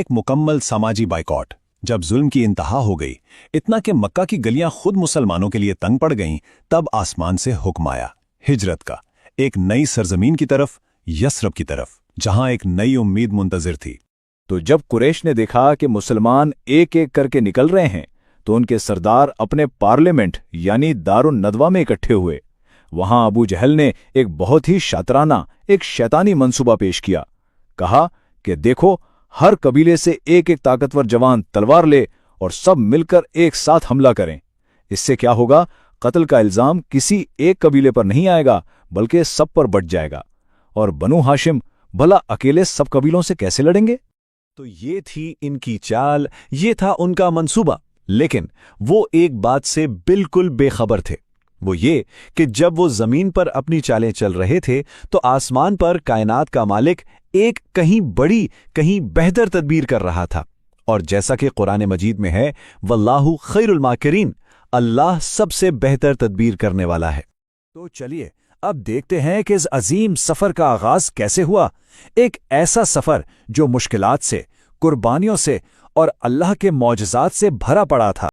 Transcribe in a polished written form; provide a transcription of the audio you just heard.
एक मुकम्मल समाजी बाइकॉट। जब जुल्म की इंतहा हो गई, इतना कि मक्का की गलियां खुद मुसलमानों के लिए तंग पड़ गईं, तब आसमान से हुक्म आया हिजरत का, एक नई सरजमीन की तरफ, यस्रब की तरफ, जहां एक नई उम्मीद मुंतजिर थी। तो जब कुरैश ने देखा कि मुसलमान एक एक करके निकल रहे हैं, तो उनके सरदार अपने पार्लियामेंट यानी दारुन नदवा में इकट्ठे हुए। वहां अबू जहल ने एक बहुत ही शातराना, एक शैतानी मंसूबा पेश किया। कहा कि देखो, हर कबीले से एक एक ताकतवर जवान तलवार ले और सब मिलकर एक साथ हमला करें। इससे क्या होगा, कत्ल का इल्जाम किसी एक कबीले पर नहीं आएगा, बल्कि सब पर बंट जाएगा। और बनु हाशिम भला अकेले सब कबीलों से कैसे लड़ेंगे? तो ये थी इनकी चाल, ये था उनका मंसूबा। लेकिन वो एक बात से बिल्कुल बेखबर थे। वो ये कि जब वो जमीन पर अपनी चालें चल रहे थे, तो आसमान पर कायनात का मालिक एक कहीं बड़ी, कहीं बेहतर तदबीर कर रहा था। और जैसा कि कुरान मजीद में है, वल्लाहु खैरुल माकिरीन, अल्लाह सबसे बेहतर तदबीर करने वाला है। तो चलिए अब देखते हैं कि इस अजीम सफर का आगाज कैसे हुआ। एक ऐसा सफर जो मुश्किलात से, कुर्बानियों से और अल्लाह के मौजज़ात से भरा पड़ा था।